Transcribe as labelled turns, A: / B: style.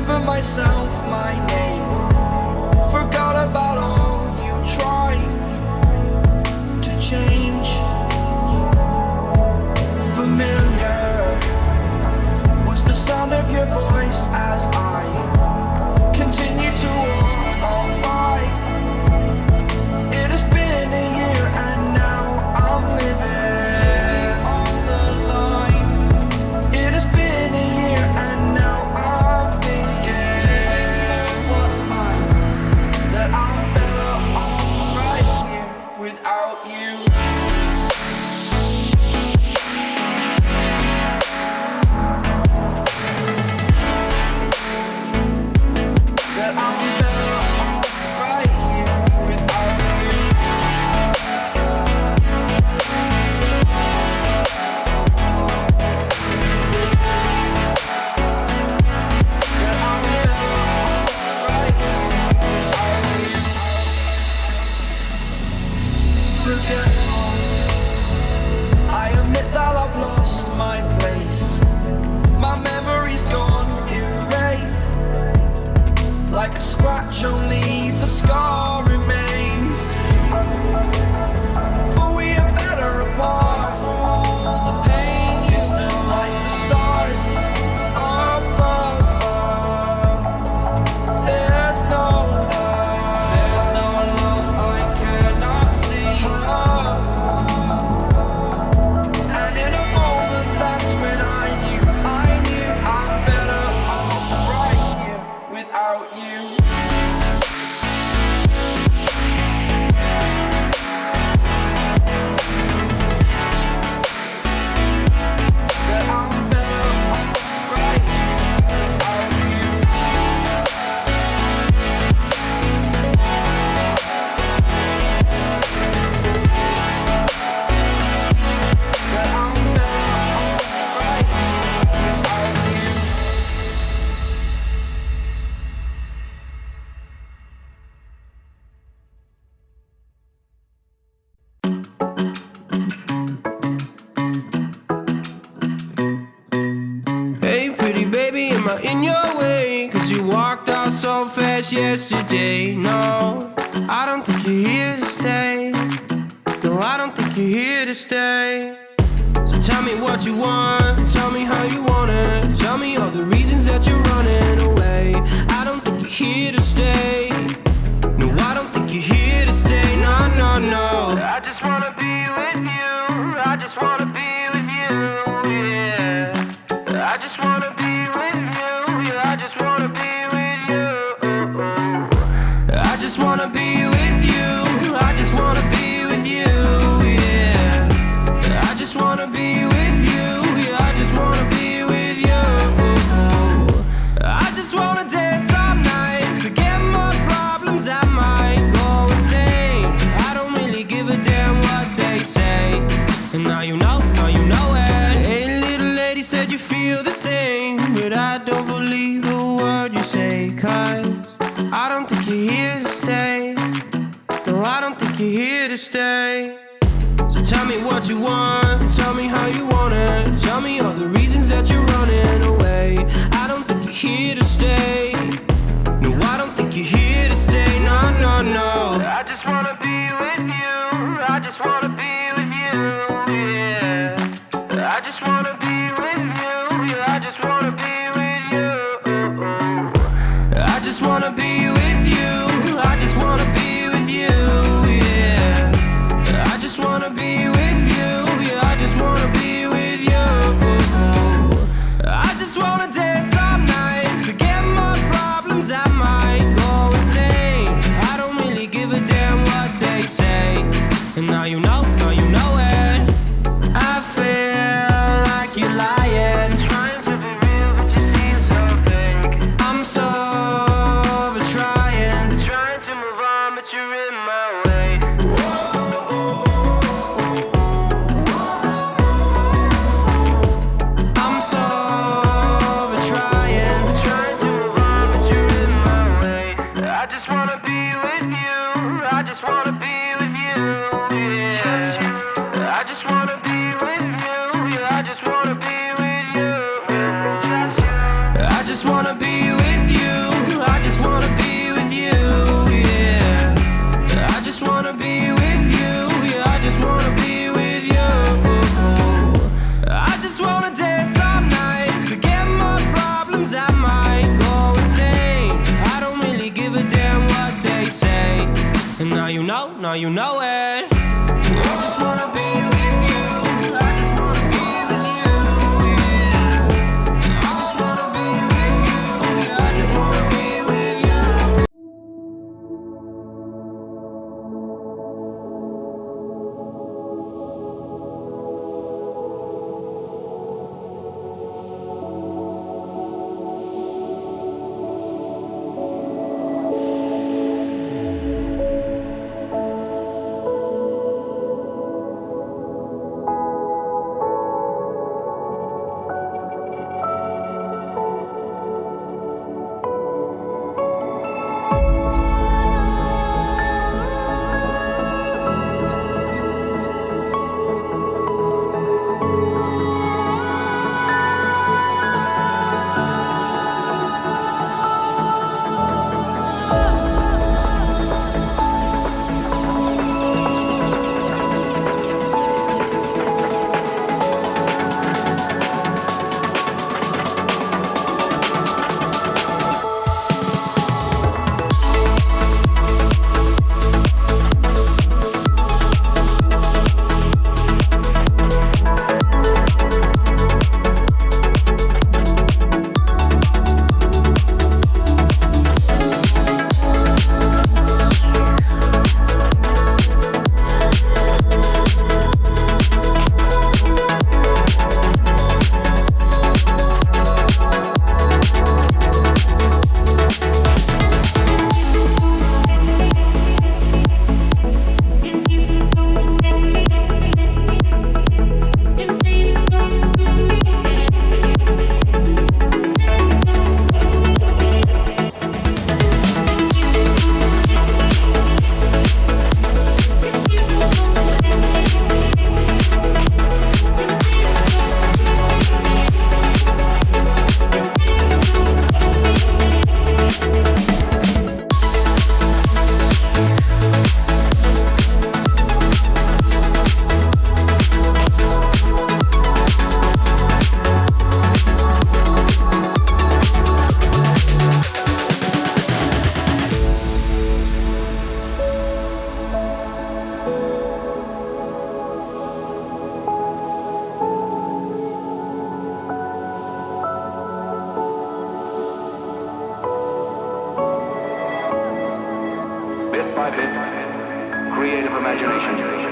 A: remember myself, my name. Forgot about all you tried to change. Familiar was the sound of your voice as I continue to walk on by. It has been a year and now I'm living on the line. It has been a year and now I'm thinking what's mine, that I'm better off right here without you. That I'm better off right here without you. That I'm better off right here without you. Forgetful, I admit that I've lost my place. My memory's gone erased. Like a scratch, only the scar remains. For we are better apart from all the pain. Distant like the stars above. There's no love I cannot see. And in a moment, that's when I knew I'm better off right here without you. That I'm better off right here without you. That I'm better off right here without you.
B: Hey pretty baby, am I in your way? Cause you walked out so fast yesterday. No, I don't think you're here to stay. No, I don't think you're here to stay. So tell me what you want, tell me how you want it. Tell me all the reasons that you're running away. I don't think you're here to stay. No, I don't think you're here to stay. No, no, no. I just wanna be with you. I just wanna be with you, yeah. I just wanna be with you. Yeah, I just wanna be with you. I just wanna be with you. I just wanna be with you, yeah. I just wanna be with you. Yeah, I just wanna be with you. I just wanna dance all night, forget my problems, I might go insane. I don't really give a damn what they say. And now you know it. Hey little lady, said you feel the same, but I don't believe a word you say. Cause I don't think you're here to stay. No, I don't think you're here to stay. So tell me what you want, tell me how you want it. Tell me all the reasons that you're running away. I don't think you're here to stay. No, I don't think you're here to stay. No, no, no. I just wanna be with you. I just wanna be with you, yeah. I just wanna be with you. Yeah, I just wanna be with you. I just wanna be with you. I just wanna be with you, yeah. I just wanna be with you. Yeah, I just wanna be with you. I just wanna dance all night, forget my now you know it. I just wanna be with you. I just wanna be with you. Yeah. I just wanna be with you. Yeah, I just wanna be with you.
C: Bit by bit, creative imagination